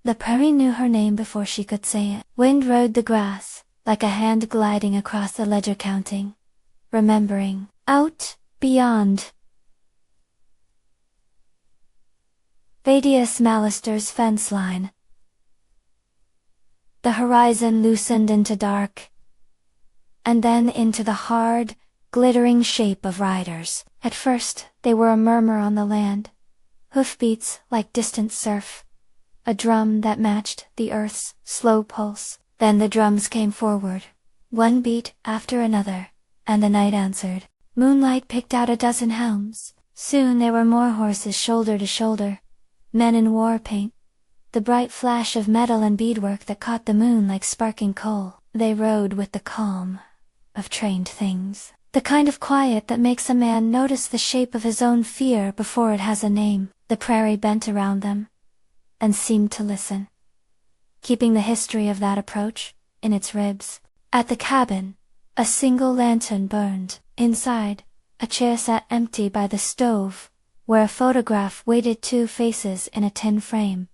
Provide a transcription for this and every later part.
The prairie knew her name before she could say it. Wind rode the grass, like a hand gliding across the ledger counting, remembering. Out, beyond Vadius Mallister's fence line, the horizon loosened into dark, and then into the hard, glittering shape of riders. At first, they were a murmur on the land, hoofbeats like distant surf, a drum that matched the earth's slow pulse. Then the drums came forward, one beat after another, and the night answered. Moonlight picked out a dozen helms. Soon there were more horses shoulder to shoulder, men in war paint, the bright flash of metal and beadwork that caught the moon like sparking coal. They rode with the calm of trained things, the kind of quiet that makes a man notice the shape of his own fear before it has a name. The prairie bent around them, and seemed to listen, keeping the history of that approach in its ribs. At the cabin, a single lantern burned. Inside, a chair sat empty by the stove, where a photograph waited, two faces in a tin frame,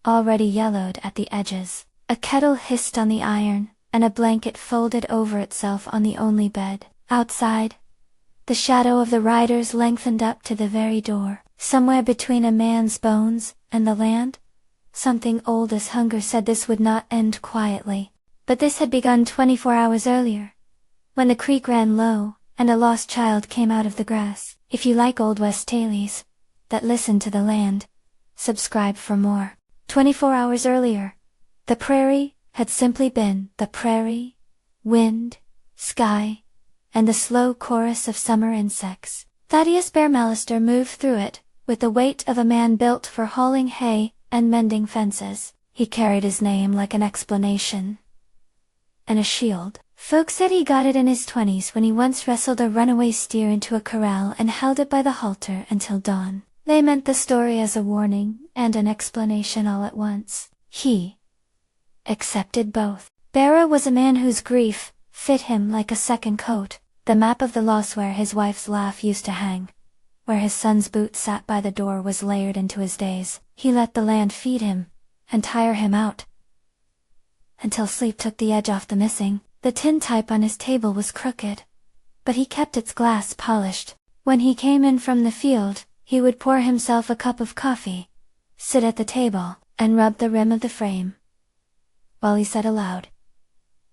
already yellowed at the edges. A kettle hissed on the iron, and a blanket folded over itself on the only bed. Outside, the shadow of the riders lengthened up to the very door. Somewhere between a man's bones and the land, something old as hunger said this would not end quietly. But this had begun 24 hours earlier, when the creek ran low, and a lost child came out of the grass. If you like Old West tales that listen to the land, subscribe for more. 24 hours earlier, the prairie had simply been the prairie, wind, sky, and the slow chorus of summer insects. Thaddeus Bear Mallister moved through it, with the weight of a man built for hauling hay and mending fences. He carried his name like an explanation and a shield. Folks said he got it in his 20s when he once wrestled a runaway steer into a corral and held it by the halter until dawn. They meant the story as a warning and an explanation all at once. He accepted both. Barra was a man whose grief fit him like a second coat. The map of the loss where his wife's laugh used to hang, where his son's boot sat by the door, was layered into his days. He let the land feed him and tire him out, until sleep took the edge off the missing. The tintype on his table was crooked, but he kept its glass polished. When he came in from the field, he would pour himself a cup of coffee, sit at the table, and rub the rim of the frame, while he said aloud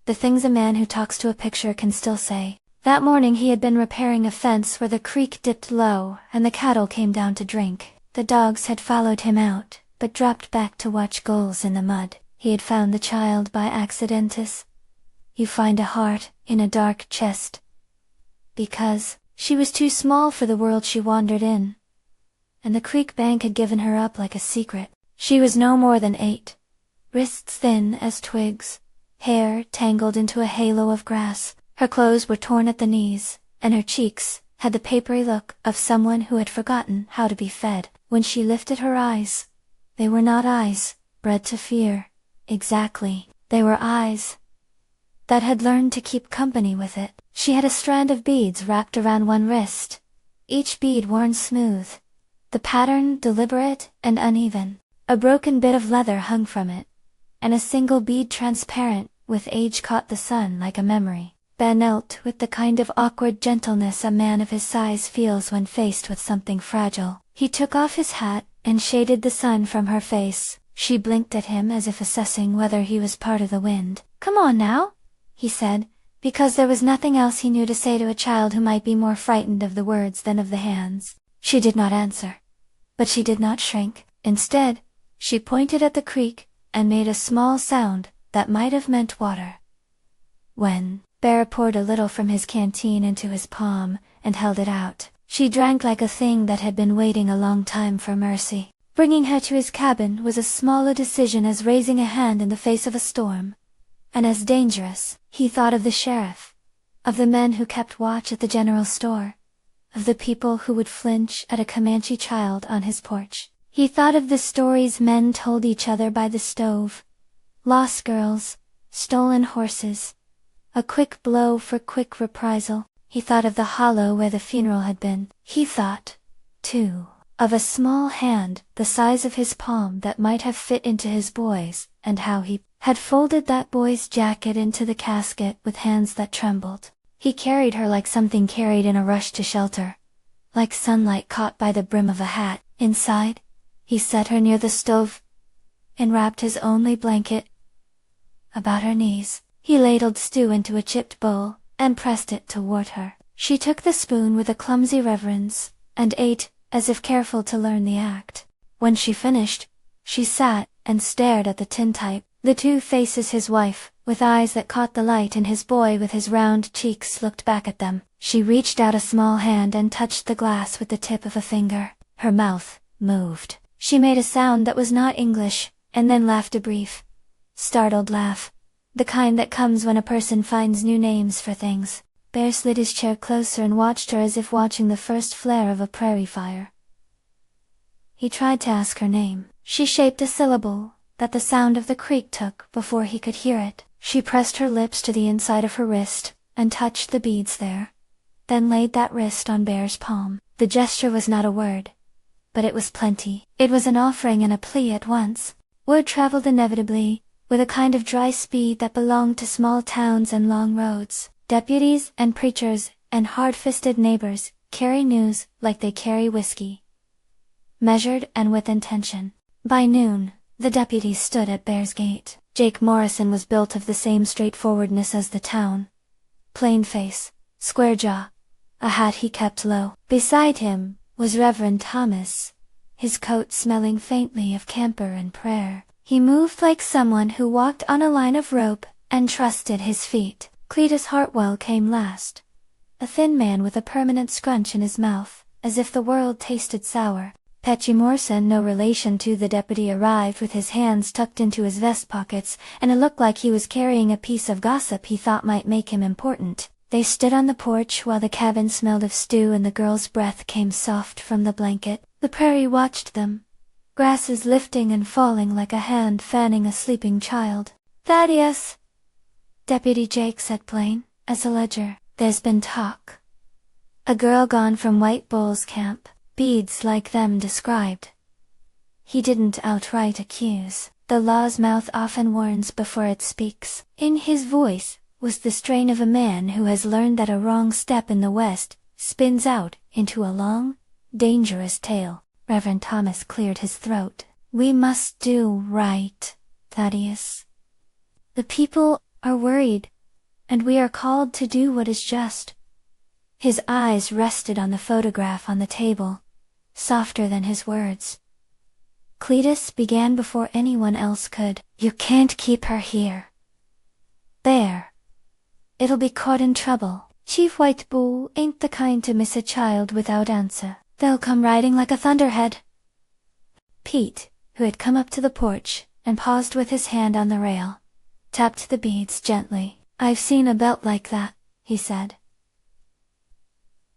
the things a man who talks to a picture can still say. That morning he had been repairing a fence where the creek dipped low and the cattle came down to drink. The dogs had followed him out, but dropped back to watch gulls in the mud. He had found the child by accidentis. You find a heart in a dark chest, because she was too small for the world she wandered in, and the creek bank had given her up like a secret. She was no more than 8, wrists thin as twigs, hair tangled into a halo of grass. Her clothes were torn at the knees, and her cheeks had the papery look of someone who had forgotten how to be fed. When she lifted her eyes, they were not eyes bred to fear. Exactly, they were eyes that had learned to keep company with it. She had a strand of beads wrapped around one wrist, each bead worn smooth, the pattern deliberate and uneven. A broken bit of leather hung from it, and a single bead transparent with age caught the sun like a memory. Ben knelt with the kind of awkward gentleness a man of his size feels when faced with something fragile. He took off his hat and shaded the sun from her face. She blinked at him as if assessing whether he was part of the wind. "Come on now," he said, because there was nothing else he knew to say to a child who might be more frightened of the words than of the hands. She did not answer, but she did not shrink. Instead, she pointed at the creek and made a small sound that might have meant water. When Bear poured a little from his canteen into his palm and held it out, she drank like a thing that had been waiting a long time for mercy. Bringing her to his cabin was as small a decision as raising a hand in the face of a storm, and as dangerous. He thought of the sheriff, of the men who kept watch at the general store, of the people who would flinch at a Comanche child on his porch. He thought of the stories men told each other by the stove, lost girls, stolen horses, a quick blow for quick reprisal. He thought of the hollow where the funeral had been. He thought, too, of a small hand, the size of his palm, that might have fit into his boy's, and how he had folded that boy's jacket into the casket with hands that trembled. He carried her like something carried in a rush to shelter, like sunlight caught by the brim of a hat. Inside, he set her near the stove, and wrapped his only blanket about her knees. He ladled stew into a chipped bowl, and pressed it toward her. She took the spoon with a clumsy reverence, and ate, as if careful to learn the act. When she finished, she sat and stared at the tintype, the two faces, his wife, with eyes that caught the light, and his boy with his round cheeks looked back at them. She reached out a small hand and touched the glass with the tip of a finger. Her mouth moved. She made a sound that was not English, and then laughed, a brief, startled laugh, the kind that comes when a person finds new names for things. Bear slid his chair closer and watched her as if watching the first flare of a prairie fire. He tried to ask her name. She shaped a syllable that the sound of the creek took before he could hear it. She pressed her lips to the inside of her wrist and touched the beads there, then laid that wrist on Bear's palm. The gesture was not a word, but it was plenty. It was an offering and a plea at once. Word traveled inevitably, with a kind of dry speed that belonged to small towns and long roads. Deputies and preachers and hard-fisted neighbors carry news like they carry whiskey, measured and with intention. By noon, the deputies stood at Bear's gate. Jake Morrison was built of the same straightforwardness as the town. Plain face, square jaw, a hat he kept low. Beside him was Reverend Thomas, his coat smelling faintly of camphor and prayer. He moved like someone who walked on a line of rope and trusted his feet. Cletus Hartwell came last, a thin man with a permanent scrunch in his mouth, as if the world tasted sour. Petchy Morrison, no relation to the deputy, arrived with his hands tucked into his vest pockets, and it looked like he was carrying a piece of gossip he thought might make him important. They stood on the porch while the cabin smelled of stew and the girl's breath came soft from the blanket. The prairie watched them, grasses lifting and falling like a hand fanning a sleeping child. "Thaddeus," Deputy Jake said plain as a ledger, "there's been talk. A girl gone from White Bull's camp, beads like them described." He didn't outright accuse. The law's mouth often warns before it speaks. In his voice was the strain of a man who has learned that a wrong step in the West spins out into a long, dangerous tale. Reverend Thomas cleared his throat. "We must do right, Thaddeus. The people are worried, and we are called to do what is just." His eyes rested on the photograph on the table, softer than his words. Cletus began before anyone else could. "You can't keep her here. There. It'll be caught in trouble. Chief White Bull ain't the kind to miss a child without answer. They'll come riding like a thunderhead." Pete, who had come up to the porch and paused with his hand on the rail, tapped the beads gently. "I've seen a belt like that," he said.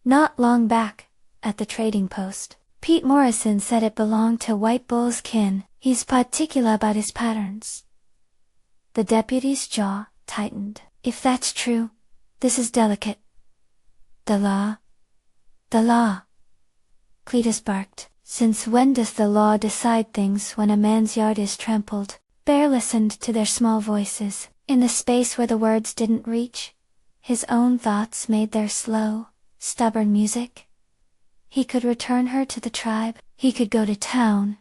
"Not long back, at the trading post. Pete Morrison said it belonged to White Bull's kin. He's particular about his patterns." The deputy's jaw tightened. "If that's true, this is delicate." The law. Cletus barked. "Since when does the law decide things when a man's yard is trampled?" Bear listened to their small voices. In the space where the words didn't reach, his own thoughts made their slow, stubborn music. He could return her to the tribe. He could go to town,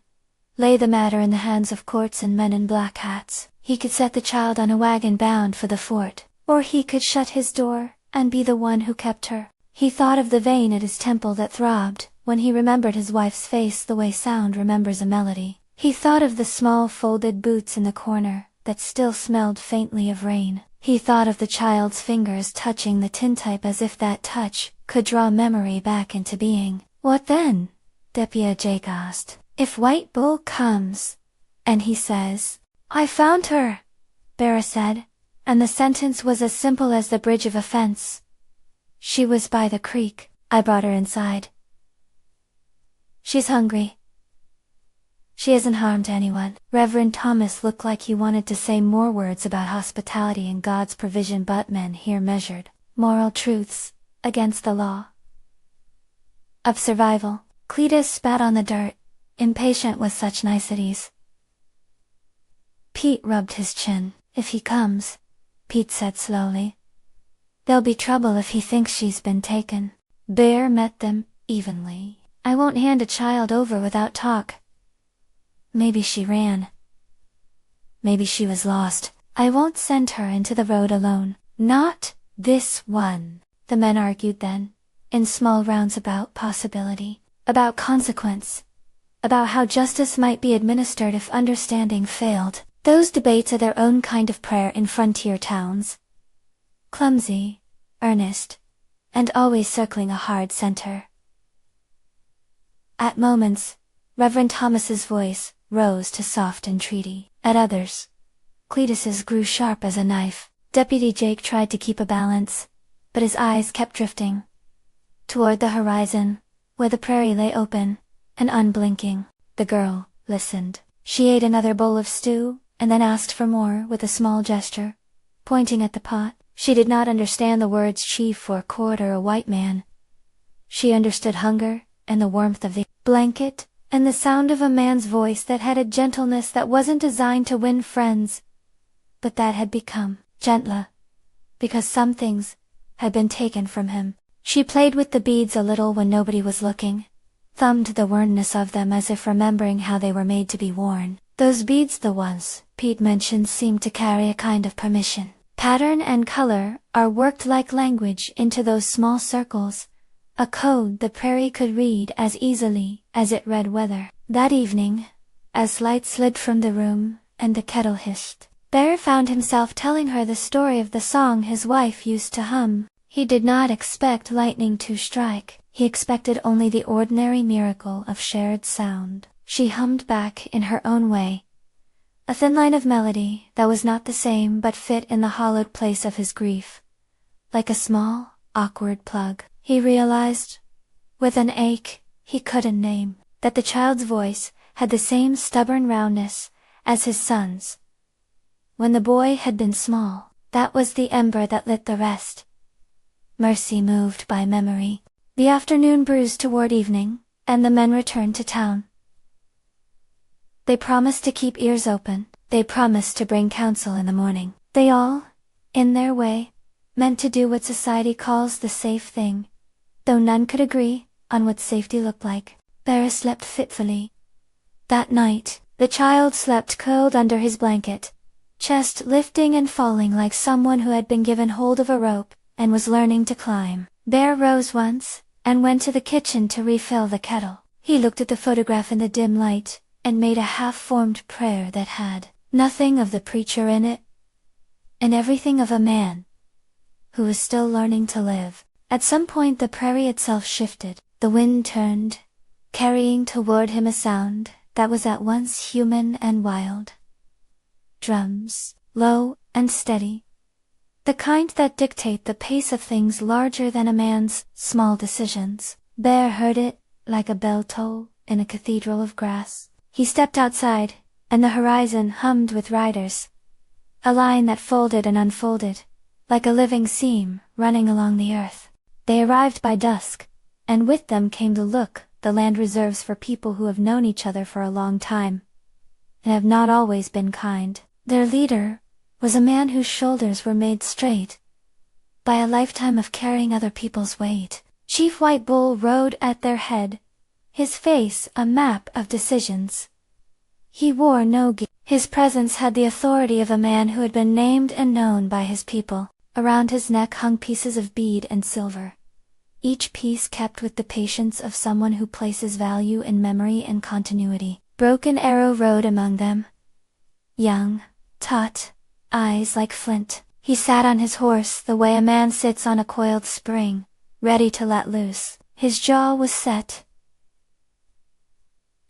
lay the matter in the hands of courts and men in black hats. He could set the child on a wagon bound for the fort, or he could shut his door and be the one who kept her. He thought of the vein at his temple that throbbed when he remembered his wife's face the way sound remembers a melody. He thought of the small folded boots in the corner that still smelled faintly of rain. He thought of the child's fingers touching the tintype as if that touch could draw memory back into being. "What then?" Deputy Jake asked. "If White Bull comes, and he says, 'I found her,'" Bear said, and the sentence was as simple as the bridge of a fence. "She was by the creek. I brought her inside. She's hungry. She isn't harmed anyone." Reverend Thomas looked like he wanted to say more words about hospitality and God's provision, but men here measured moral truths against the law of survival. Cletus spat on the dirt, impatient with such niceties. Pete rubbed his chin. If he comes, Pete said slowly, there'll be trouble if he thinks she's been taken. Bear met them evenly. I won't hand a child over without talk. Maybe she ran. Maybe she was lost. I won't send her into the road alone. Not this one. The men argued then, in small rounds about possibility, about consequence, about how justice might be administered if understanding failed. Those debates are their own kind of prayer in frontier towns. Clumsy, earnest, and always circling a hard center. At moments, Reverend Thomas's voice rose to soft entreaty. At others, Cletus's grew sharp as a knife. Deputy Jake tried to keep a balance, but his eyes kept drifting toward the horizon, where the prairie lay open and unblinking. The girl listened. She ate another bowl of stew, and then asked for more with a small gesture, pointing at the pot. She did not understand the words chief or court or a white man. She understood hunger, and the warmth of the blanket, and the sound of a man's voice that had a gentleness that wasn't designed to win friends, but that had become gentler, because some things had been taken from him. She played with the beads a little when nobody was looking, thumbed the wornness of them as if remembering how they were made to be worn. Those beads, the ones Pete mentioned, seemed to carry a kind of permission. Pattern and color are worked like language into those small circles, a code the Prairie could read as easily as it read weather. That evening, as light slid from the room and the kettle hissed, Bear found himself telling her the story of the song his wife used to hum. He did not expect lightning to strike. He expected only the ordinary miracle of shared sound. She hummed back in her own way, a thin line of melody that was not the same but fit in the hollowed place of his grief, like a small, awkward plug. He realized, with an ache he couldn't name, that the child's voice had the same stubborn roundness as his son's. When the boy had been small, that was the ember that lit the rest. Mercy moved by memory. The afternoon bruised toward evening, and the men returned to town. They promised to keep ears open. They promised to bring counsel in the morning. They all, in their way, meant to do what society calls the safe thing, though none could agree on what safety looked like. Bear slept fitfully. That night, the child slept curled under his blanket, chest lifting and falling like someone who had been given hold of a rope and was learning to climb. Bear rose once, and went to the kitchen to refill the kettle. He looked at the photograph in the dim light, and made a half-formed prayer that had nothing of the preacher in it, and everything of a man who was still learning to live. At some point the prairie itself shifted. The wind turned, carrying toward him a sound that was at once human and wild. Drums, low and steady, the kind that dictate the pace of things larger than a man's small decisions. Bear heard it like a bell toll in a cathedral of grass. He stepped outside, and the horizon hummed with riders, a line that folded and unfolded, like a living seam running along the earth. They arrived by dusk, and with them came the look the land reserves for people who have known each other for a long time, and have not always been kind. Their leader was a man whose shoulders were made straight by a lifetime of carrying other people's weight. Chief White Bull rode at their head, his face a map of decisions. He wore no gear. His presence had the authority of a man who had been named and known by his people. Around his neck hung pieces of bead and silver, each piece kept with the patience of someone who places value in memory and continuity. Broken Arrow rode among them, young, taut, eyes like flint. He sat on his horse the way a man sits on a coiled spring, ready to let loose. His jaw was set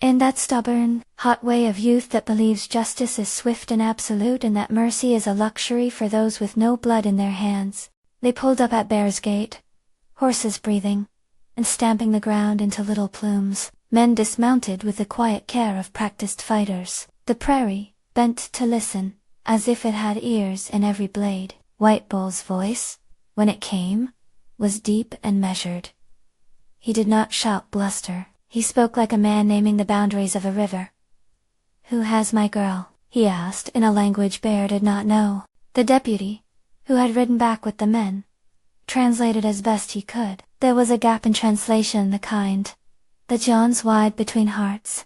in that stubborn, hot way of youth that believes justice is swift and absolute and that mercy is a luxury for those with no blood in their hands. They pulled up at Bear's Gate, horses breathing, and stamping the ground into little plumes. Men dismounted with the quiet care of practiced fighters. The prairie bent to listen, as if it had ears in every blade. White Bull's voice, when it came, was deep and measured. He did not shout bluster. He spoke like a man naming the boundaries of a river. "Who has my girl?" he asked in a language Bear did not know. The deputy, who had ridden back with the men, translated as best he could. There was a gap in translation, the kind that yawns wide between hearts,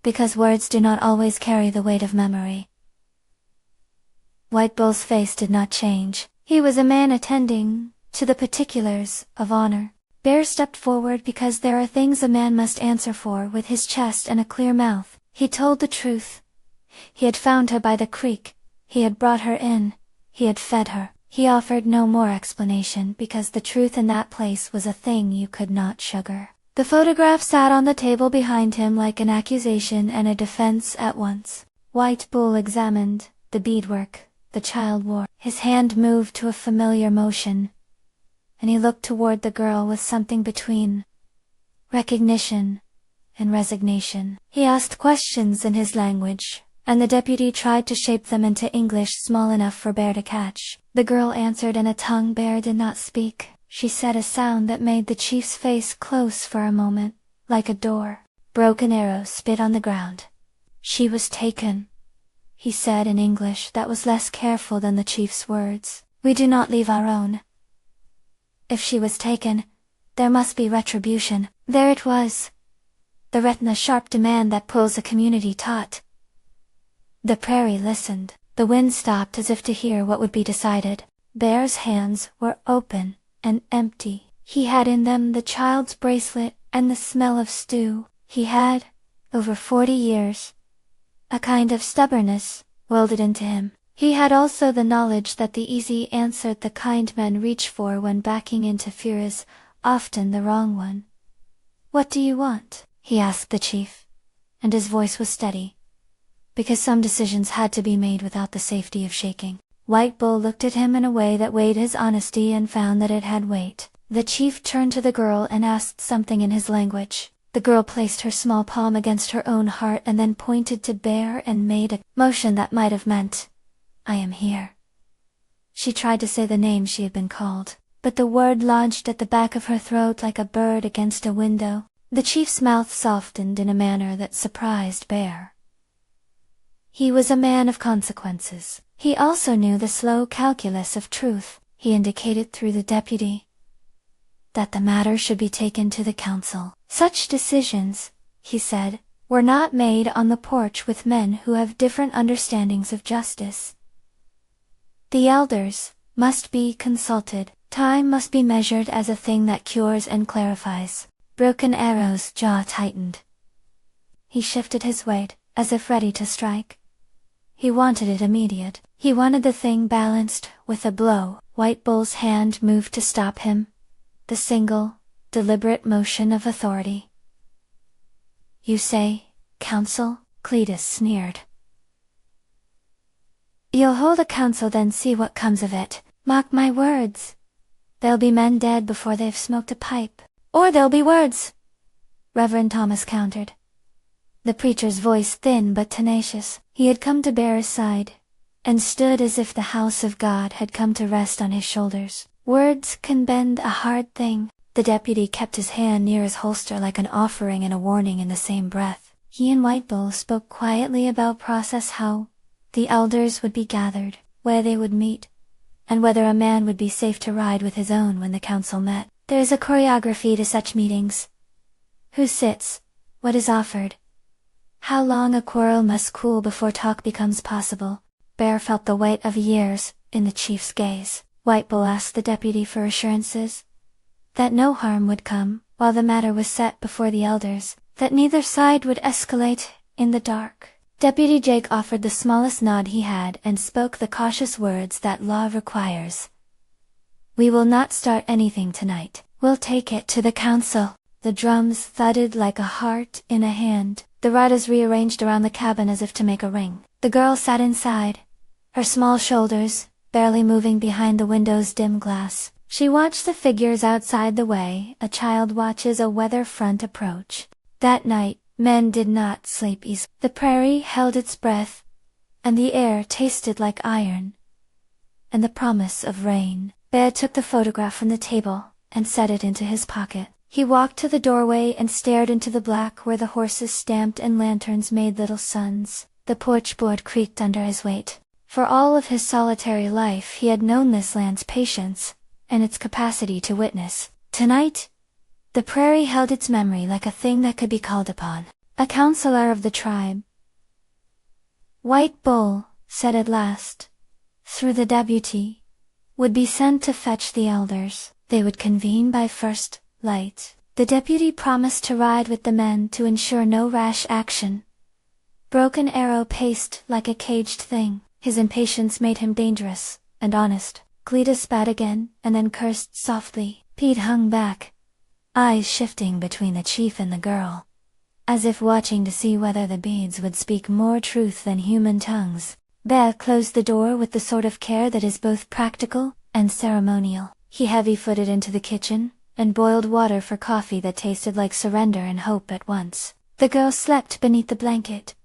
because words do not always carry the weight of memory. White Bull's face did not change. He was a man attending to the particulars of honor. Bear stepped forward because there are things a man must answer for. With his chest and a clear mouth, he told the truth. He had found her by the creek. He had brought her in. He had fed her. He offered no more explanation because the truth in that place was a thing you could not sugar. The photograph sat on the table behind him like an accusation and a defense at once. White Bull examined the beadwork the child wore. His hand moved to a familiar motion, and he looked toward the girl with something between recognition and resignation. He asked questions in his language, and the deputy tried to shape them into English small enough for Bear to catch. The girl answered in a tongue Bear did not speak. She said a sound that made the chief's face close for a moment, like a door. Broken arrows spit on the ground. "She was taken," he said in English that was less careful than the chief's words. "We do not leave our own. If she was taken, there must be retribution." There it was. The retina-sharp demand that pulls a community taut. The prairie listened. The wind stopped as if to hear what would be decided. Bear's hands were open and empty. He had in them the child's bracelet and the smell of stew. He had, over 40 years, a kind of stubbornness welded into him. He had also the knowledge that the easy answer the kind men reach for when backing into fear is often the wrong one. "What do you want?" he asked the chief, and his voice was steady, because some decisions had to be made without the safety of shaking. White Bull looked at him in a way that weighed his honesty and found that it had weight. The chief turned to the girl and asked something in his language. The girl placed her small palm against her own heart and then pointed to Bear and made a motion that might have meant, "I am here." She tried to say the name she had been called, but the word lodged at the back of her throat like a bird against a window. The chief's mouth softened in a manner that surprised Bear. He was a man of consequences. He also knew the slow calculus of truth. He indicated through the deputy that the matter should be taken to the council. Such decisions, he said, were not made on the porch with men who have different understandings of justice. The elders must be consulted. Time must be measured as a thing that cures and clarifies. Broken Arrow's jaw tightened. He shifted his weight, as if ready to strike. He wanted it immediate. He wanted the thing balanced with a blow. White Bull's hand moved to stop him. The single, deliberate motion of authority. "You say, council?" Cletus sneered. "You'll hold a council, then see what comes of it. Mark my words. There'll be men dead before they've smoked a pipe. Or there'll be words," Reverend Thomas countered. The preacher's voice thin but tenacious. He had come to Bear's side, and stood as if the house of God had come to rest on his shoulders. "Words can bend a hard thing." The deputy kept his hand near his holster like an offering and a warning in the same breath. He and White Bull spoke quietly about process, how the elders would be gathered, where they would meet, and whether a man would be safe to ride with his own when the council met. There is a choreography to such meetings. Who sits? What is offered? How long a quarrel must cool before talk becomes possible. Bear felt the weight of years in the chief's gaze. White Bull asked the deputy for assurances that no harm would come while the matter was set before the elders, that neither side would escalate in the dark. Deputy Jake offered the smallest nod he had and spoke the cautious words that law requires. "We will not start anything tonight. We'll take it to the council." The drums thudded like a heart in a hand. The riders rearranged around the cabin as if to make a ring. The girl sat inside, her small shoulders barely moving behind the window's dim glass. She watched the figures outside the way a child watches a weather front approach. That night, men did not sleep easily. The prairie held its breath, and the air tasted like iron, and the promise of rain. Bear took the photograph from the table and set it into his pocket. He walked to the doorway and stared into the black where the horses stamped and lanterns made little suns. The porch board creaked under his weight. For all of his solitary life he had known this land's patience, and its capacity to witness. Tonight, the prairie held its memory like a thing that could be called upon. A counselor of the tribe. White Bull, said at last, through the deputy, would be sent to fetch the elders. They would convene by first light. The deputy promised to ride with the men to ensure no rash action. Broken Arrow paced like a caged thing. His impatience made him dangerous and honest. Cletus spat again, and then cursed softly. Pete hung back, eyes shifting between the chief and the girl, as if watching to see whether the beads would speak more truth than human tongues. Bear closed the door with the sort of care that is both practical and ceremonial. He heavy-footed into the kitchen, and boiled water for coffee that tasted like surrender and hope at once. The girl slept beneath the blanket,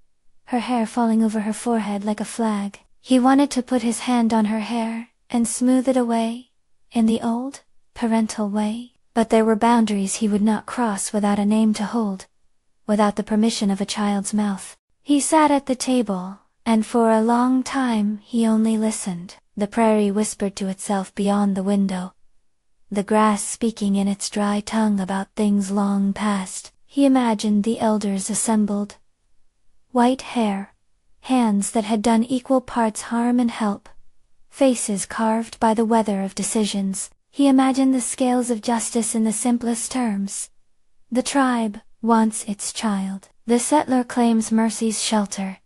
her hair falling over her forehead like a flag. He wanted to put his hand on her hair, and smooth it away, in the old, parental way, but there were boundaries he would not cross without a name to hold, without the permission of a child's mouth. He sat at the table, and for a long time he only listened. The prairie whispered to itself beyond the window, the grass speaking in its dry tongue about things long past. He imagined the elders assembled. White hair, hands that had done equal parts harm and help, faces carved by the weather of decisions. He imagined the scales of justice in the simplest terms. The tribe wants its child. The settler claims mercy's shelter.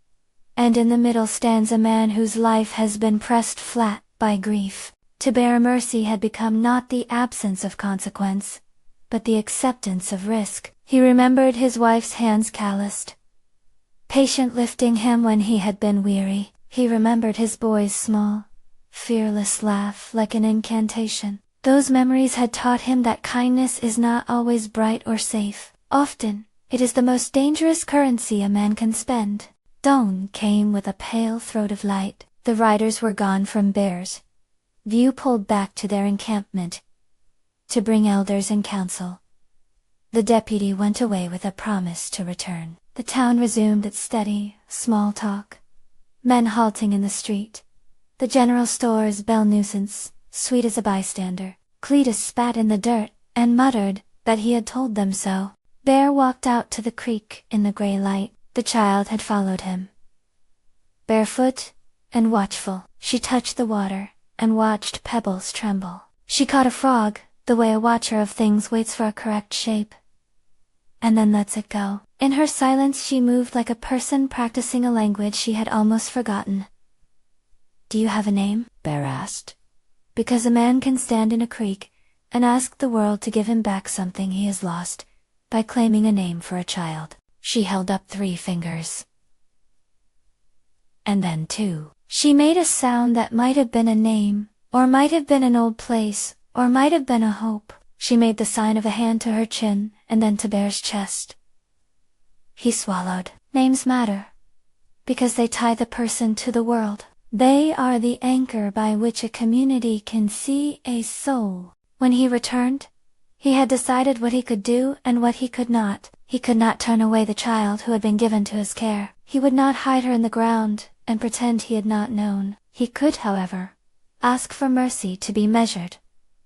And in the middle stands a man whose life has been pressed flat by grief. To bear mercy had become not the absence of consequence, but the acceptance of risk. He remembered his wife's hands calloused, patient lifting him when he had been weary. He remembered his boy's small, fearless laugh like an incantation. Those memories had taught him that kindness is not always bright or safe. Often, it is the most dangerous currency a man can spend. Dawn came with a pale throat of light. The riders were gone from Bear's View, pulled back to their encampment to bring elders and counsel. The deputy went away with a promise to return. The town resumed its steady, small talk. Men halting in the street. The general store's bell nuisance, sweet as a bystander. Cletus spat in the dirt, and muttered that he had told them so. Bear walked out to the creek in the gray light. The child had followed him. Barefoot and watchful, she touched the water, and watched pebbles tremble. She caught a frog, the way a watcher of things waits for a correct shape, and then lets it go. In her silence she moved like a person practicing a language she had almost forgotten. "Do you have a name?" Bear asked. Because a man can stand in a creek, and ask the world to give him back something he has lost, by claiming a name for a child. She held up 3 fingers. And then 2. She made a sound that might have been a name, or might have been an old place, or might have been a hope. She made the sign of a hand to her chin, and then to Bear's chest. He swallowed. Names matter, because they tie the person to the world. They are the anchor by which a community can see a soul. When he returned, he had decided what he could do and what he could not. He could not turn away the child who had been given to his care. He would not hide her in the ground, and pretend he had not known. He could, however, ask for mercy to be measured,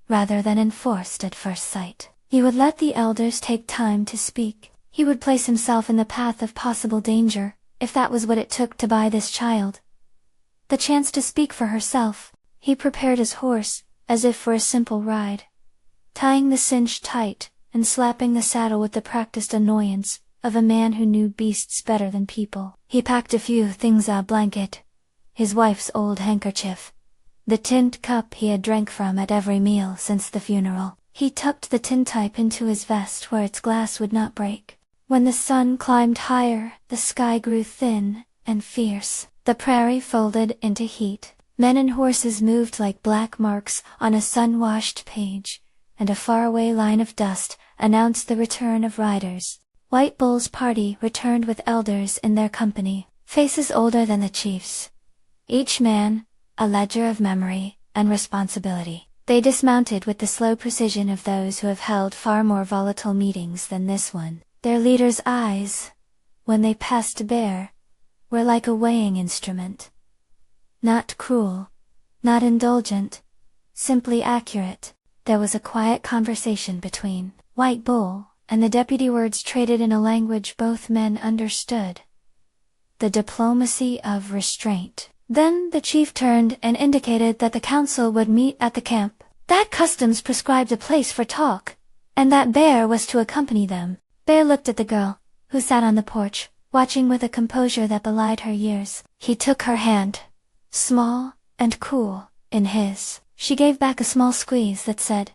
rather than enforced at first sight. He would let the elders take time to speak. He would place himself in the path of possible danger, if that was what it took to buy this child the chance to speak for herself. He prepared his horse, as if for a simple ride, tying the cinch tight, and slapping the saddle with the practiced annoyance of a man who knew beasts better than people. He packed a few things: a blanket, his wife's old handkerchief, the tinned cup he had drank from at every meal since the funeral. He tucked the tintype into his vest where its glass would not break. When the sun climbed higher, the sky grew thin and fierce. The prairie folded into heat. Men and horses moved like black marks on a sun-washed page, and a faraway line of dust announced the return of riders. White Bull's party returned with elders in their company, faces older than the chief's. Each man, a ledger of memory and responsibility. They dismounted with the slow precision of those who have held far more volatile meetings than this one. Their leader's eyes, when they passed Bear, were like a weighing instrument. Not cruel, not indulgent, simply accurate. There was a quiet conversation between White Bull and the deputy, words traded in a language both men understood. The diplomacy of restraint. Then the chief turned and indicated that the council would meet at the camp, that customs prescribed a place for talk, and that Bear was to accompany them. Bear looked at the girl, who sat on the porch, watching with a composure that belied her years. He took her hand, small and cool, in his. She gave back a small squeeze that said,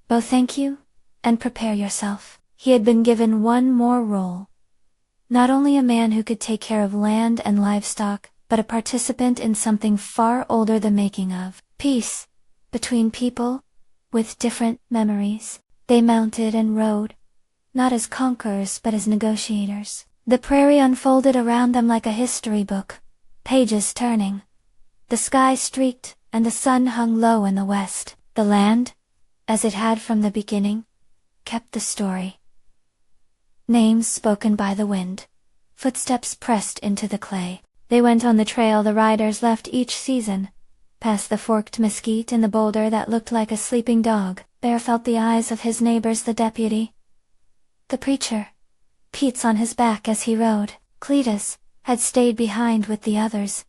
"Both thank you, and prepare yourself." He had been given one more role. Not only a man who could take care of land and livestock, but a participant in something far older, the making of peace between people with different memories. They mounted and rode, not as conquerors but as negotiators. The prairie unfolded around them like a history book, pages turning. The sky streaked, and the sun hung low in the west. The land, as it had from the beginning, kept the story. Names spoken by the wind. Footsteps pressed into the clay. They went on the trail the riders left each season, past the forked mesquite and the boulder that looked like a sleeping dog. Bear felt the eyes of his neighbors, the deputy, the preacher, Pete's on his back as he rode. Cletus had stayed behind with the others,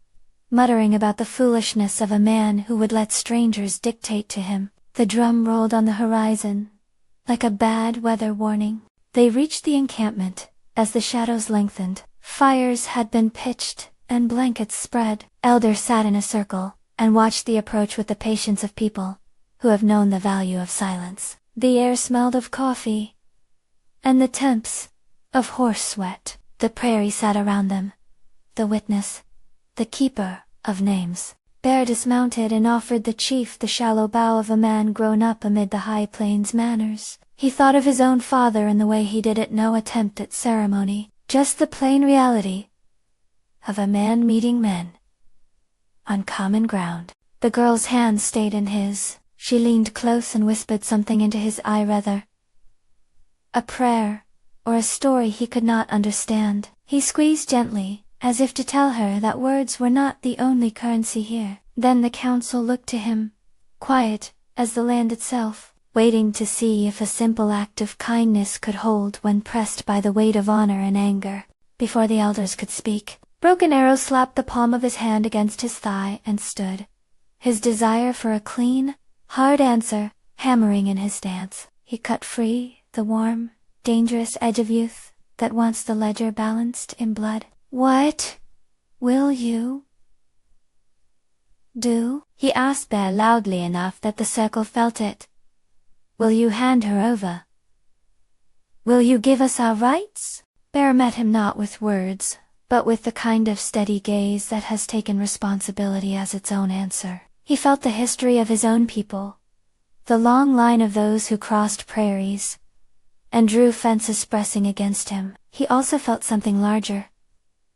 muttering about the foolishness of a man who would let strangers dictate to him. The drum rolled on the horizon, like a bad weather warning. They reached the encampment. As the shadows lengthened, fires had been pitched, and blankets spread. Elders sat in a circle, and watched the approach with the patience of people who have known the value of silence. The air smelled of coffee, and the temps of horse sweat. The prairie sat around them, the witness, the keeper of names. Bear dismounted and offered the chief the shallow bow of a man grown up amid the high plains manners. He thought of his own father and the way he did it, no attempt at ceremony, just the plain reality of a man meeting men on common ground. The girl's hand stayed in his. She leaned close and whispered something into his eye, rather a prayer, or a story he could not understand. He squeezed gently, as if to tell her that words were not the only currency here. Then the council looked to him, quiet as the land itself, waiting to see if a simple act of kindness could hold when pressed by the weight of honor and anger. Before the elders could speak, Broken Arrow slapped the palm of his hand against his thigh and stood, his desire for a clean, hard answer hammering in his stance. He cut free the warm, dangerous edge of youth that wants the ledger balanced in blood. "What will you do?" he asked Bear loudly enough that the circle felt it. "Will you hand her over? Will you give us our rights?" Bear met him not with words, but with the kind of steady gaze that has taken responsibility as its own answer. He felt the history of his own people, the long line of those who crossed prairies and drew fences pressing against him. He also felt something larger,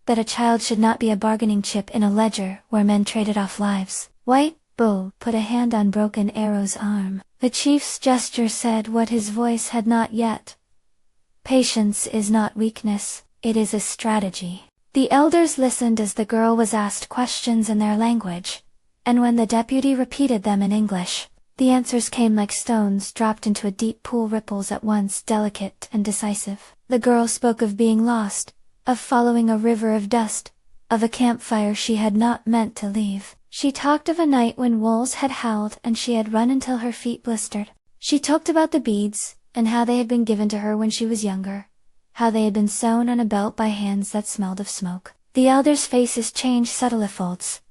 that a child should not be a bargaining chip in a ledger where men traded off lives. White Bull put a hand on Broken Arrow's arm. The chief's gesture said what his voice had not yet. Patience is not weakness, it is a strategy. The elders listened as the girl was asked questions in their language, and when the deputy repeated them in English, the answers came like stones dropped into a deep pool, ripples at once delicate and decisive. The girl spoke of being lost, of following a river of dust, of a campfire she had not meant to leave. She talked of a night when wolves had howled and she had run until her feet blistered. She talked about the beads, and how they had been given to her when she was younger, how they had been sewn on a belt by hands that smelled of smoke. The elders' faces changed subtle folds,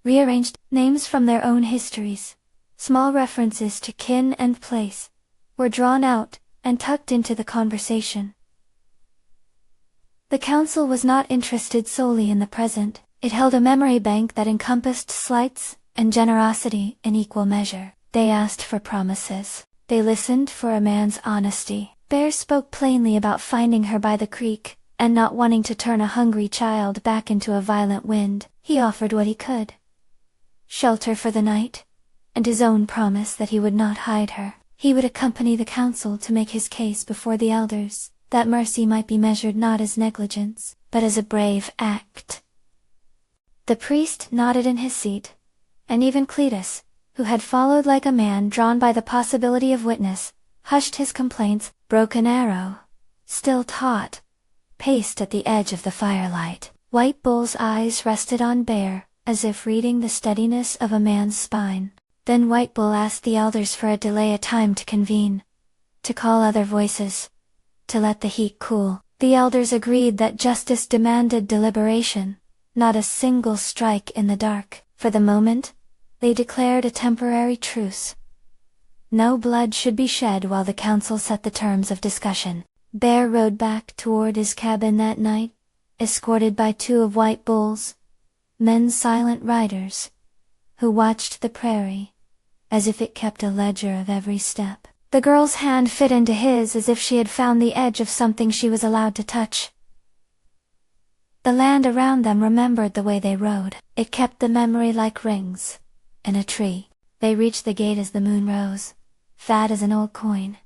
rearranged. Names from their own histories, small references to kin and place, were drawn out and tucked into the conversation. The council was not interested solely in the present. It held a memory bank that encompassed slights and generosity in equal measure. They asked for promises. They listened for a man's honesty. Bear spoke plainly about finding her by the creek, and not wanting to turn a hungry child back into a violent wind. He offered what he could. Shelter for the night, and his own promise that he would not hide her. He would accompany the council to make his case before the elders, that mercy might be measured not as negligence, but as a brave act. The priest nodded in his seat, and even Cletus, who had followed like a man drawn by the possibility of witness, hushed his complaints. Broken Arrow, still taut, paced at the edge of the firelight. White Bull's eyes rested on Bear, as if reading the steadiness of a man's spine. Then White Bull asked the elders for a delay, a time to convene, to call other voices, to let the heat cool. The elders agreed that justice demanded deliberation, not a single strike in the dark. For the moment, they declared a temporary truce. No blood should be shed while the council set the terms of discussion. Bear rode back toward his cabin that night, escorted by 2 of White Bull's men, silent riders, who watched the prairie, as if it kept a ledger of every step. The girl's hand fit into his as if she had found the edge of something she was allowed to touch. The land around them remembered the way they rode. It kept the memory like rings in a tree. They reached the gate as the moon rose, fat as an old coin.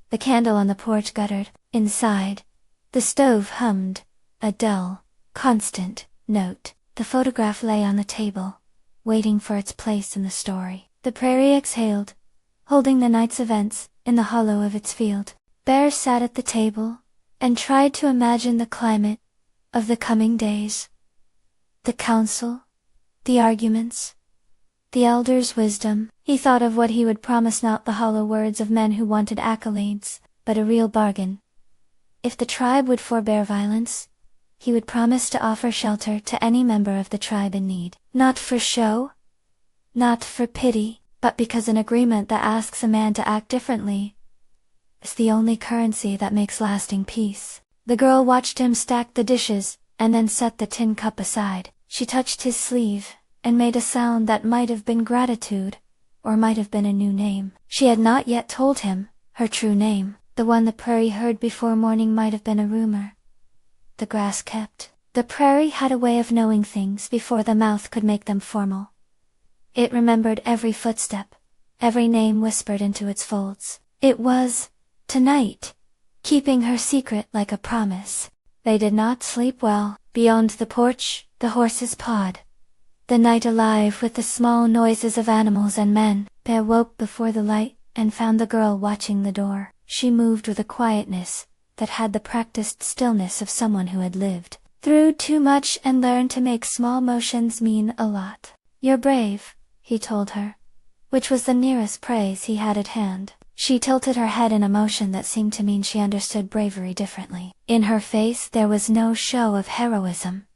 The candle on the porch guttered. Inside, the stove hummed, a dull, constant note. The photograph lay on the table, waiting for its place in the story. The prairie exhaled, holding the night's events in the hollow of its field. Bear sat at the table, and tried to imagine the climate of the coming days. The council, the arguments, the elders' wisdom. He thought of what he would promise, not the hollow words of men who wanted accolades, but a real bargain. If the tribe would forbear violence, he would promise to offer shelter to any member of the tribe in need. Not for show, not for pity, but because an agreement that asks a man to act differently is the only currency that makes lasting peace. The girl watched him stack the dishes, and then set the tin cup aside. She touched his sleeve, and made a sound that might have been gratitude, or might have been a new name. She had not yet told him her true name. The one the prairie heard before morning might have been a rumor. The grass kept. The prairie had a way of knowing things before the mouth could make them formal. It remembered every footstep, every name whispered into its folds. It was, tonight, keeping her secret like a promise. They did not sleep well. Beyond the porch, the horses pawed, the night alive with the small noises of animals and men. Bear woke before the light, and found the girl watching the door. She moved with a quietness that had the practiced stillness of someone who had lived through too much and learned to make small motions mean a lot. "You're brave," he told her, which was the nearest praise he had at hand. She tilted her head in a motion that seemed to mean she understood bravery differently. In her face there was no show of heroism,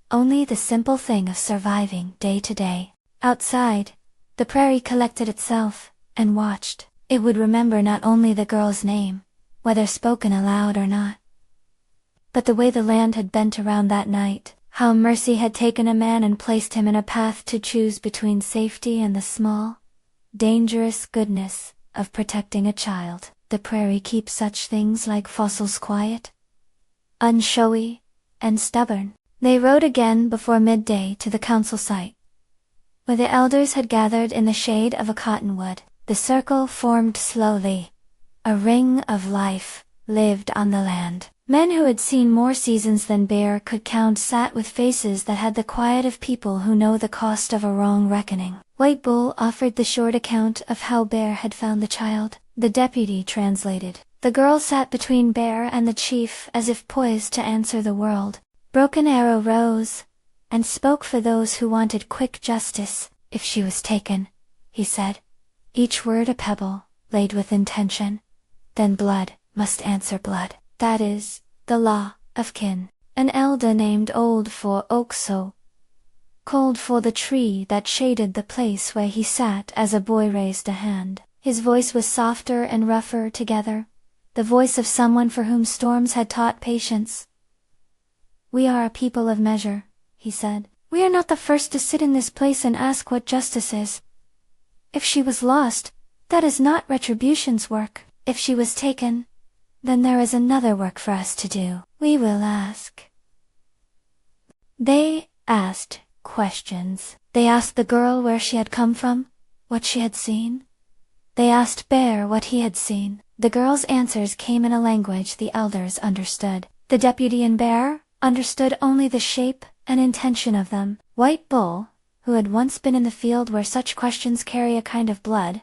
only the simple thing of surviving day to day. Outside, the prairie collected itself, and watched. It would remember not only the girl's name, whether spoken aloud or not, but the way the land had bent around that night, how mercy had taken a man and placed him in a path to choose between safety and the small, dangerous goodness of protecting a child. The prairie keeps such things like fossils quiet, unshowy, and stubborn. They rode again before midday to the council site, where the elders had gathered in the shade of a cottonwood. The circle formed slowly. A ring of life lived on the land. Men who had seen more seasons than Bear could count sat with faces that had the quiet of people who know the cost of a wrong reckoning. White Bull offered the short account of how Bear had found the child. The deputy translated. The girl sat between Bear and the chief as if poised to answer the world. Broken Arrow rose, and spoke for those who wanted quick justice. "If she was taken," he said, each word a pebble, laid with intention, "then blood must answer blood. That is, the law of kin." An elder named Old for Oakso called for the tree that shaded the place where he sat as a boy raised a hand. His voice was softer and rougher together, the voice of someone for whom storms had taught patience. "We are a people of measure," he said. "We are not the first to sit in this place and ask what justice is. If she was lost, that is not retribution's work. If she was taken, then there is another work for us to do. We will ask." They asked questions. They asked the girl where she had come from, what she had seen? They asked Bear what he had seen. The girl's answers came in a language the elders understood. The deputy and Bear understood only the shape and intention of them. White Bull, who had once been in the field where such questions carry a kind of blood,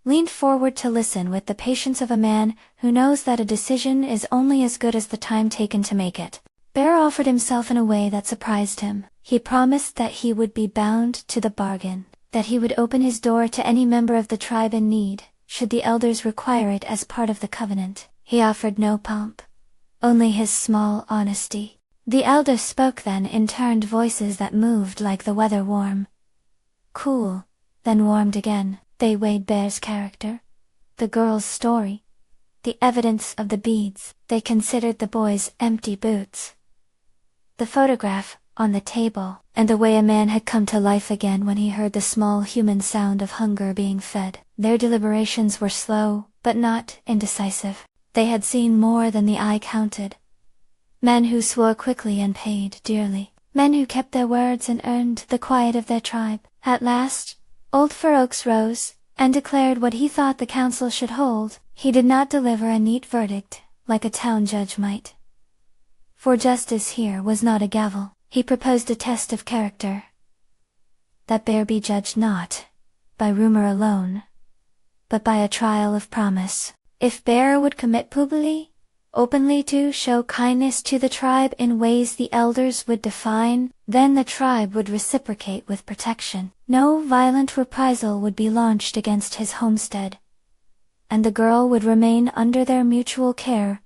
leaned forward to listen with the patience of a man who knows that a decision is only as good as the time taken to make it. Bear offered himself in a way that surprised him. He promised that he would be bound to the bargain, that he would open his door to any member of the tribe in need, should the elders require it as part of the covenant. He offered no pomp, only his small honesty. The elders spoke then in turned voices that moved like the weather warm, cool, then warmed again. They weighed Bear's character, the girl's story, the evidence of the beads. They considered the boy's empty boots, the photograph on the table, and the way a man had come to life again when he heard the small human sound of hunger being fed. Their deliberations were slow, but not indecisive. They had seen more than the eye counted. Men who swore quickly and paid dearly. Men who kept their words and earned the quiet of their tribe. At last, Old Fir Oaks rose, and declared what he thought the council should hold. He did not deliver a neat verdict, like a town judge might. For justice here was not a gavel. He proposed a test of character. That Bear be judged not by rumor alone, but by a trial of promise. If Bear would commit publicly, openly to show kindness to the tribe in ways the elders would define, then the tribe would reciprocate with protection. No violent reprisal would be launched against his homestead, and the girl would remain under their mutual care,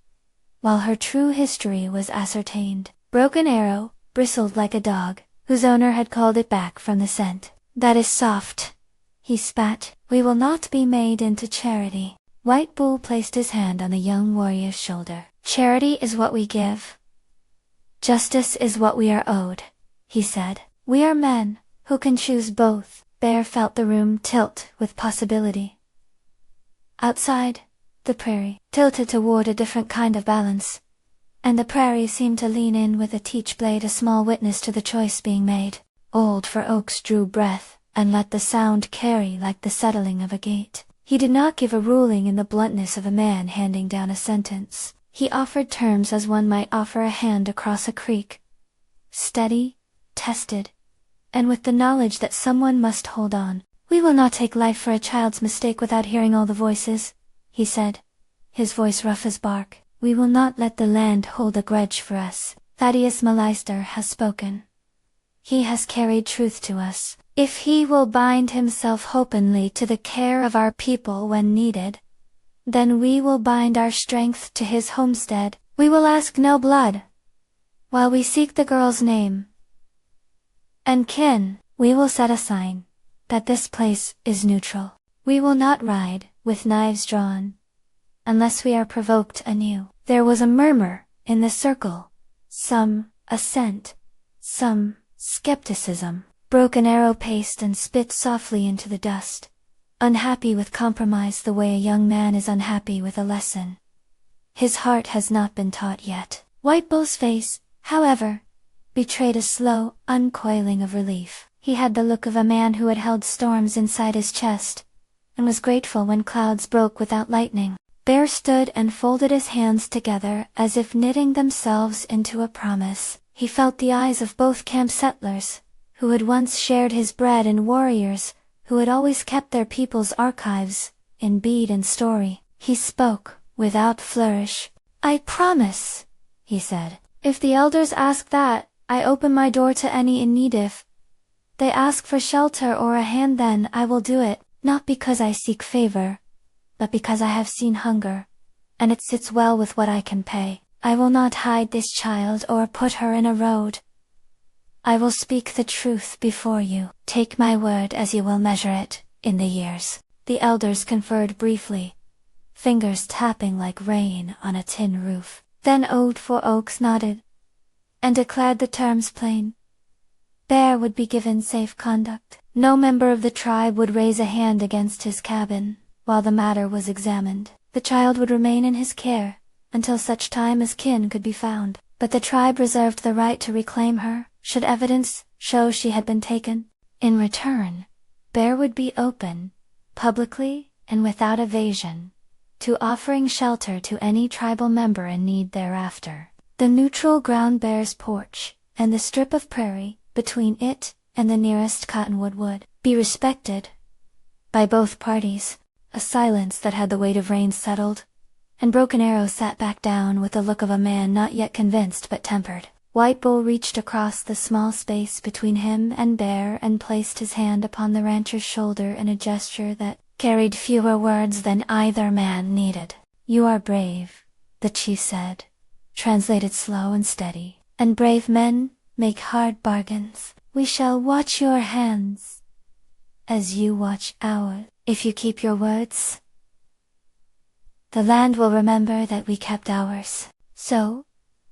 while her true history was ascertained. Broken Arrow bristled like a dog, whose owner had called it back from the scent. That is soft, he spat. We will not be made into charity. White Bull placed his hand on the young warrior's shoulder. Charity is what we give. Justice is what we are owed, he said. We are men, who can choose both. Bear felt the room tilt with possibility. Outside, the prairie tilted toward a different kind of balance, and the prairie seemed to lean in with a teach blade, a small witness to the choice being made. Old Fir Oaks drew breath, and let the sound carry like the settling of a gate. He did not give a ruling in the bluntness of a man handing down a sentence. He offered terms as one might offer a hand across a creek. Steady, tested, and with the knowledge that someone must hold on. We will not take life for a child's mistake without hearing all the voices, he said, his voice rough as bark. We will not let the land hold a grudge for us. Thaddeus Malister has spoken. He has carried truth to us. If he will bind himself openly to the care of our people when needed, then we will bind our strength to his homestead. We will ask no blood, while we seek the girl's name and kin. We will set a sign that this place is neutral. We will not ride with knives drawn, unless we are provoked anew. There was a murmur in the circle, some assent, some skepticism. Broken Arrow paced and spit softly into the dust, unhappy with compromise the way a young man is unhappy with a lesson his heart has not been taught yet. White Bull's face, however, betrayed a slow uncoiling of relief. He had the look of a man who had held storms inside his chest, and was grateful when clouds broke without lightning. Bear stood and folded his hands together as if knitting themselves into a promise. He felt the eyes of both camp settlers, who had once shared his bread, and warriors, who had always kept their people's archives, in bead and story. He spoke, without flourish. I promise, he said. If the elders ask that, I open my door to any in need. If they ask for shelter or a hand, then I will do it, not because I seek favor, but because I have seen hunger, and it sits well with what I can pay. I will not hide this child or put her in a road. I will speak the truth before you. Take my word as you will measure it, in the years. The elders conferred briefly, fingers tapping like rain on a tin roof. Then Old Fir Oaks nodded, and declared the terms plain. Bear would be given safe conduct. No member of the tribe would raise a hand against his cabin, while the matter was examined. The child would remain in his care, until such time as kin could be found, but the tribe reserved the right to reclaim her, should evidence show she had been taken. In return, Bear would be open, publicly, and without evasion, to offering shelter to any tribal member in need thereafter. The neutral ground bear's porch, and the strip of prairie, between it and the nearest cottonwood would be respected by both parties. A silence that had the weight of rain settled, and Broken Arrow sat back down with the look of a man not yet convinced but tempered. White Bull reached across the small space between him and Bear and placed his hand upon the rancher's shoulder in a gesture that carried fewer words than either man needed. "You are brave," the chief said, translated slow and steady, "and brave men make hard bargains. We shall watch your hands as you watch ours. If you keep your words, the land will remember that we kept ours." So,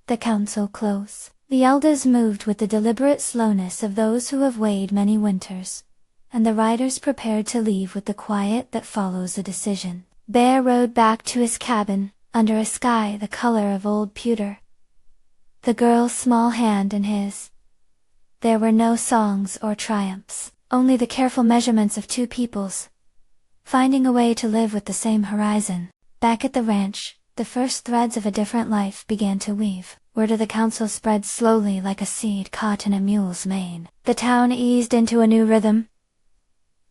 the council close. The elders moved with the deliberate slowness of those who have weighed many winters, and the riders prepared to leave with the quiet that follows a decision. Bear rode back to his cabin, under a sky the color of old pewter, the girl's small hand in his. There were no songs or triumphs, only the careful measurements of two peoples, finding a way to live with the same horizon. Back at the ranch, the first threads of a different life began to weave. Word of the council spread slowly like a seed caught in a mule's mane. The town eased into a new rhythm.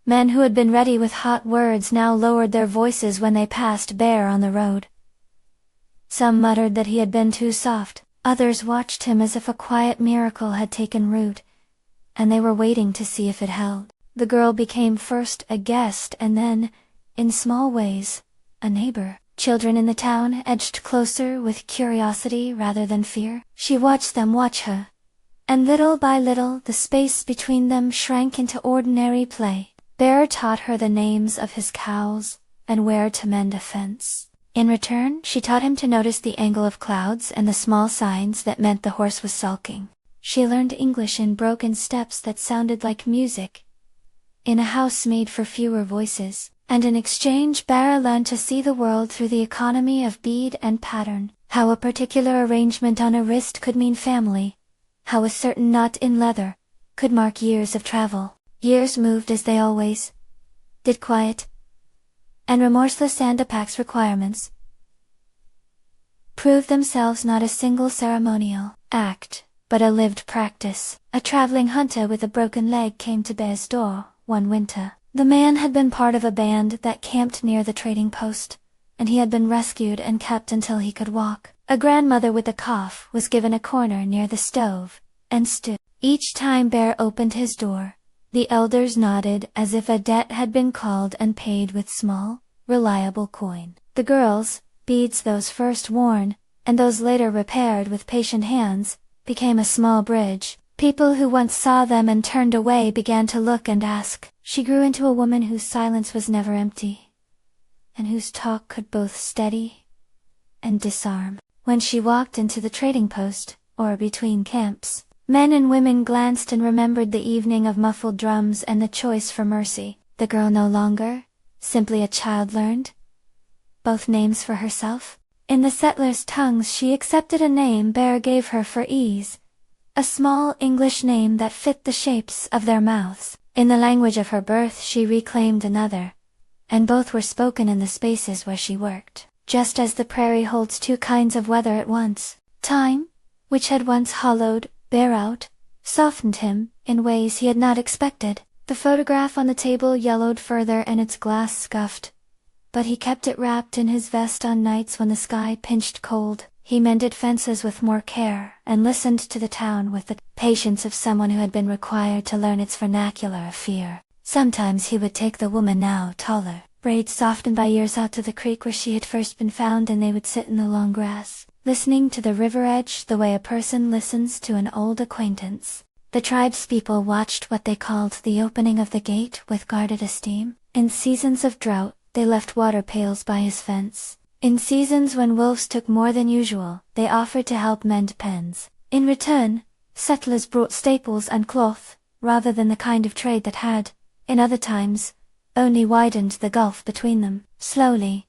Men who had been ready with hot words now lowered their voices when they passed Bear on the road. Some muttered that he had been too soft, others watched him as if a quiet miracle had taken root, and they were waiting to see if it held. The girl became first a guest and then, in small ways, a neighbor. Children in the town edged closer with curiosity rather than fear. She watched them watch her, and little by little the space between them shrank into ordinary play. Bear taught her the names of his cows, and where to mend a fence. In return, she taught him to notice the angle of clouds and the small signs that meant the horse was sulking. She learned English in broken steps that sounded like music, in a house made for fewer voices. And in exchange Bear learned to see the world through the economy of bead and pattern, how a particular arrangement on a wrist could mean family, how a certain knot in leather could mark years of travel. Years moved as they always did, quiet and remorseless. Sandapak's requirements proved themselves not a single ceremonial act, but a lived practice. A traveling hunter with a broken leg came to Bear's door one winter. The man had been part of a band that camped near the trading post, and he had been rescued and kept until he could walk. A grandmother with a cough was given a corner near the stove, and stood. Each time Bear opened his door, the elders nodded as if a debt had been called and paid with small, reliable coin. The girls, beads those first worn, and those later repaired with patient hands, became a small bridge. People who once saw them and turned away began to look and ask. She grew into a woman whose silence was never empty, and whose talk could both steady and disarm. When she walked into the trading post, or between camps, men and women glanced and remembered the evening of muffled drums and the choice for mercy. The girl no longer, simply a child, learned both names for herself. In the settlers' tongues she accepted a name Bear gave her for ease, a small English name that fit the shapes of their mouths. In the language of her birth she reclaimed another, and both were spoken in the spaces where she worked. Just as the prairie holds two kinds of weather at once, time, which had once hollowed Bear out, softened him in ways he had not expected. The photograph on the table yellowed further and its glass scuffed, but he kept it wrapped in his vest on nights when the sky pinched cold. He mended fences with more care, and listened to the town with the patience of someone who had been required to learn its vernacular of fear. Sometimes he would take the woman, now taller, braids softened by years, out to the creek where she had first been found, and they would sit in the long grass, listening to the river edge the way a person listens to an old acquaintance. The tribespeople watched what they called the opening of the gate with guarded esteem. In seasons of drought, they left water pails by his fence. In seasons when wolves took more than usual, they offered to help mend pens. In return, settlers brought staples and cloth, rather than the kind of trade that had, in other times, only widened the gulf between them. Slowly,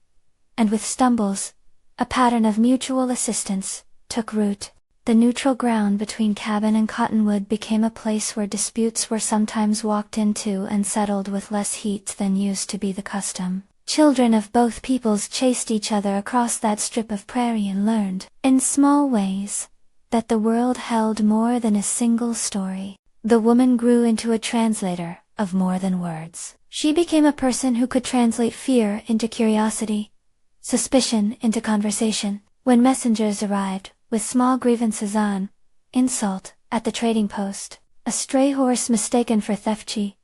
and with stumbles, a pattern of mutual assistance took root. The neutral ground between cabin and cottonwood became a place where disputes were sometimes walked into and settled with less heat than used to be the custom. Children of both peoples chased each other across that strip of prairie and learned, in small ways, that the world held more than a single story. The woman grew into a translator of more than words. She became a person who could translate fear into curiosity, suspicion into conversation. When messengers arrived, with small grievances on insult at the trading post, a stray horse mistaken for theft, she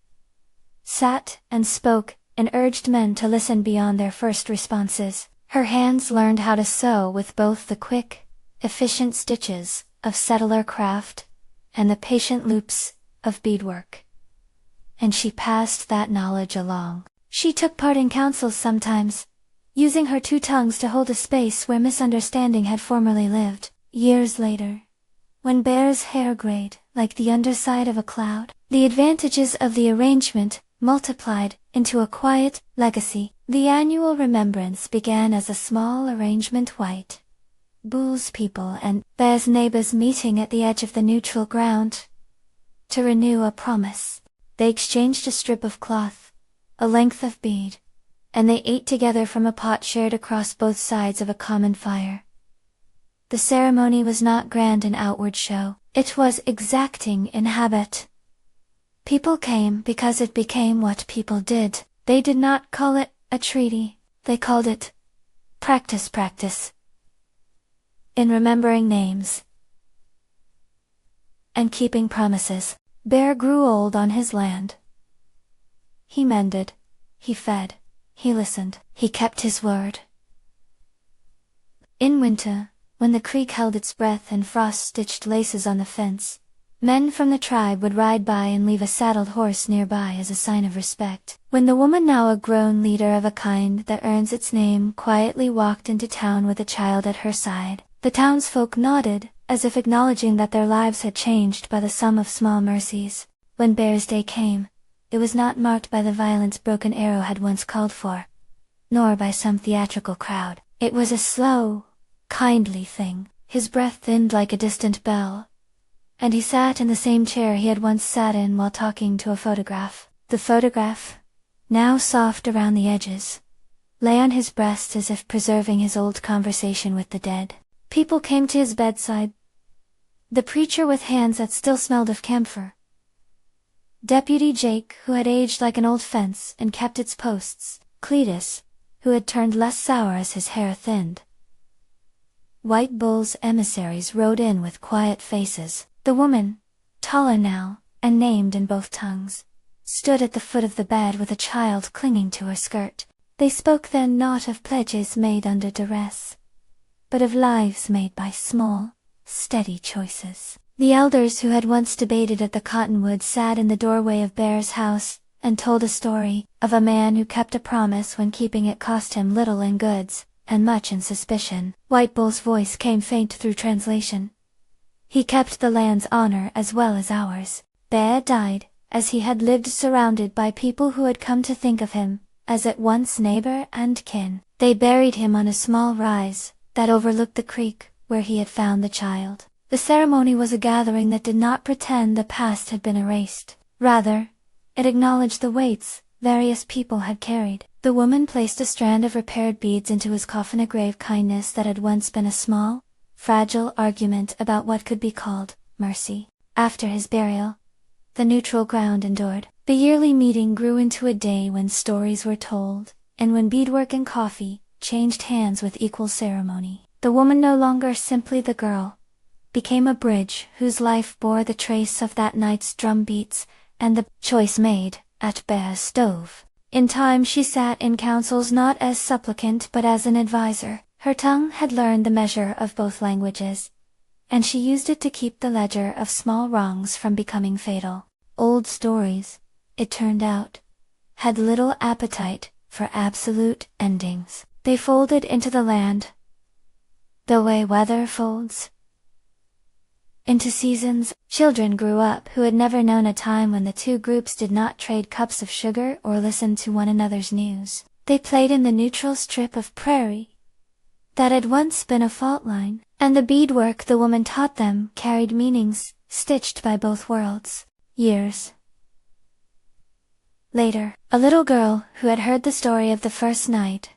sat and spoke and urged men to listen beyond their first responses. Her hands learned how to sew with both the quick, efficient stitches of settler craft and the patient loops of beadwork. And she passed that knowledge along. She took part in councils sometimes, using her two tongues to hold a space where misunderstanding had formerly lived. Years later, when Bear's hair grayed like the underside of a cloud, the advantages of the arrangement multiplied into a quiet legacy. The annual remembrance began as a small arrangement, White Bull's people and Bear's neighbors meeting at the edge of the neutral ground to renew a promise. They exchanged a strip of cloth, a length of bead, and they ate together from a pot shared across both sides of a common fire. The ceremony was not grand in outward show, it was exacting in habit. People came because it became what people did. They did not call it a treaty, they called it practice. In remembering names and keeping promises, Bear grew old on his land. He mended, he fed, he listened, he kept his word. In winter, when the creek held its breath and frost stitched laces on the fence, men from the tribe would ride by and leave a saddled horse nearby as a sign of respect. When the woman, now a grown leader of a kind that earns its name, quietly walked into town with a child at her side, the townsfolk nodded, as if acknowledging that their lives had changed by the sum of small mercies. When Bear's Day came, it was not marked by the violence Broken Arrow had once called for, nor by some theatrical crowd. It was a slow, kindly thing. His breath thinned like a distant bell, and he sat in the same chair he had once sat in while talking to a photograph. The photograph, now soft around the edges, lay on his breast as if preserving his old conversation with the dead. People came to his bedside. The preacher with hands that still smelled of camphor. Deputy Jake, who had aged like an old fence and kept its posts. Cletus, who had turned less sour as his hair thinned. White Bull's emissaries rode in with quiet faces. The woman, taller now, and named in both tongues, stood at the foot of the bed with a child clinging to her skirt. They spoke then not of pledges made under duress, but of lives made by small, steady choices. The elders who had once debated at the cottonwood sat in the doorway of Bear's house, and told a story of a man who kept a promise when keeping it cost him little in goods, and much in suspicion. White Bull's voice came faint through translation. He kept the land's honor as well as ours. Bear died, as he had lived surrounded by people who had come to think of him as at once neighbor and kin. They buried him on a small rise that overlooked the creek where he had found the child. The ceremony was a gathering that did not pretend the past had been erased. Rather, it acknowledged the weights various people had carried. The woman placed a strand of repaired beads into his coffin, a grave kindness that had once been a small, fragile argument about what could be called mercy. After his burial, the neutral ground endured. The yearly meeting grew into a day when stories were told, and when beadwork and coffee changed hands with equal ceremony. The woman, no longer simply the girl, became a bridge whose life bore the trace of that night's drum beats and the choice made at Bear's stove. In time she sat in councils not as supplicant but as an advisor. Her tongue had learned the measure of both languages, and she used it to keep the ledger of small wrongs from becoming fatal. Old stories, it turned out, had little appetite for absolute endings. They folded into the land, the way weather folds into seasons. Children grew up who had never known a time when the two groups did not trade cups of sugar or listen to one another's news. They played in the neutral strip of prairie that had once been a fault line, and the beadwork the woman taught them carried meanings, stitched by both worlds. Years later, a little girl who had heard the story of the first night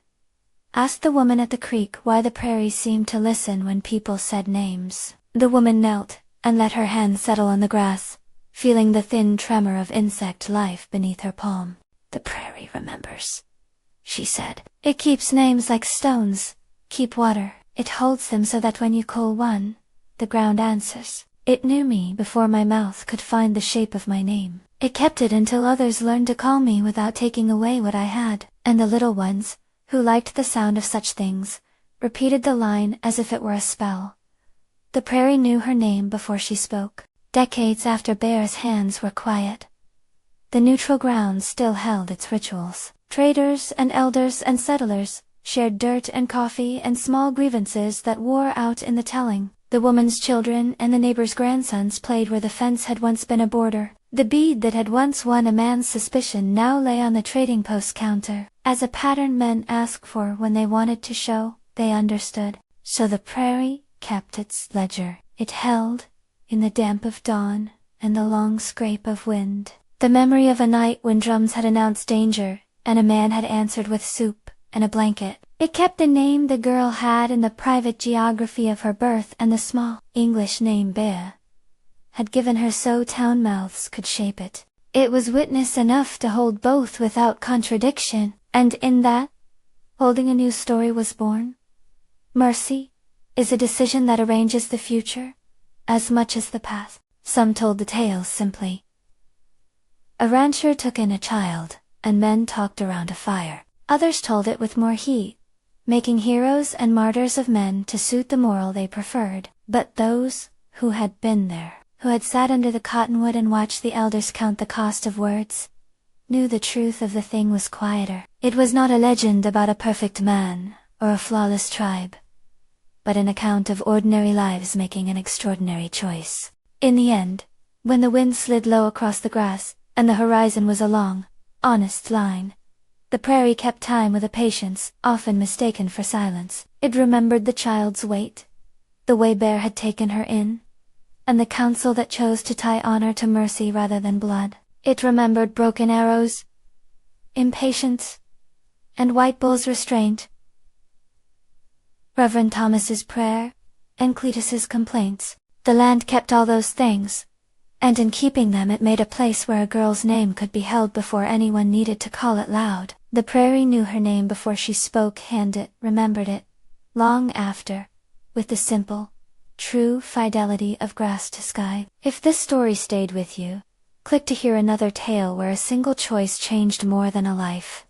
asked the woman at the creek why the prairie seemed to listen when people said names. The woman knelt and let her hand settle on the grass, feeling the thin tremor of insect life beneath her palm. "The prairie remembers," she said. "It keeps names like stones keep water. It holds them so that when you call one, the ground answers. It knew me before my mouth could find the shape of my name. It kept it until others learned to call me without taking away what I had." And the little ones, who liked the sound of such things, repeated the line as if it were a spell. The prairie knew her name before she spoke. Decades after Bear's hands were quiet, the neutral ground still held its rituals. Traders and elders and settlers shared dirt and coffee and small grievances that wore out in the telling. The woman's children and the neighbor's grandsons played where the fence had once been a border. The bead that had once won a man's suspicion now lay on the trading post counter, as a pattern men asked for when they wanted to show they understood. So the prairie kept its ledger. It held, in the damp of dawn and the long scrape of wind, the memory of a night when drums had announced danger, and a man had answered with soup and a blanket. It kept the name the girl had in the private geography of her birth and the small English name Bear had given her so town mouths could shape it. It was witness enough to hold both without contradiction, and in that holding a new story was born. Mercy is a decision that arranges the future as much as the past. Some told the tales simply. A rancher took in a child, and men talked around a fire. Others told it with more heat, making heroes and martyrs of men to suit the moral they preferred. But those who had been there, who had sat under the cottonwood and watched the elders count the cost of words, knew the truth of the thing was quieter. It was not a legend about a perfect man or a flawless tribe, but an account of ordinary lives making an extraordinary choice. In the end, when the wind slid low across the grass, and the horizon was a long, honest line, the prairie kept time with a patience often mistaken for silence. It remembered the child's weight, the way Bear had taken her in, and the counsel that chose to tie honor to mercy rather than blood. It remembered broken arrows, impatience, and White Bull's restraint, Reverend Thomas's prayer, and Cletus's complaints. The land kept all those things, and in keeping them it made a place where a girl's name could be held before anyone needed to call it loud. The prairie knew her name before she spoke, and it remembered it long after, with the simple, true fidelity of grass to sky. If this story stayed with you, click to hear another tale where a single choice changed more than a life.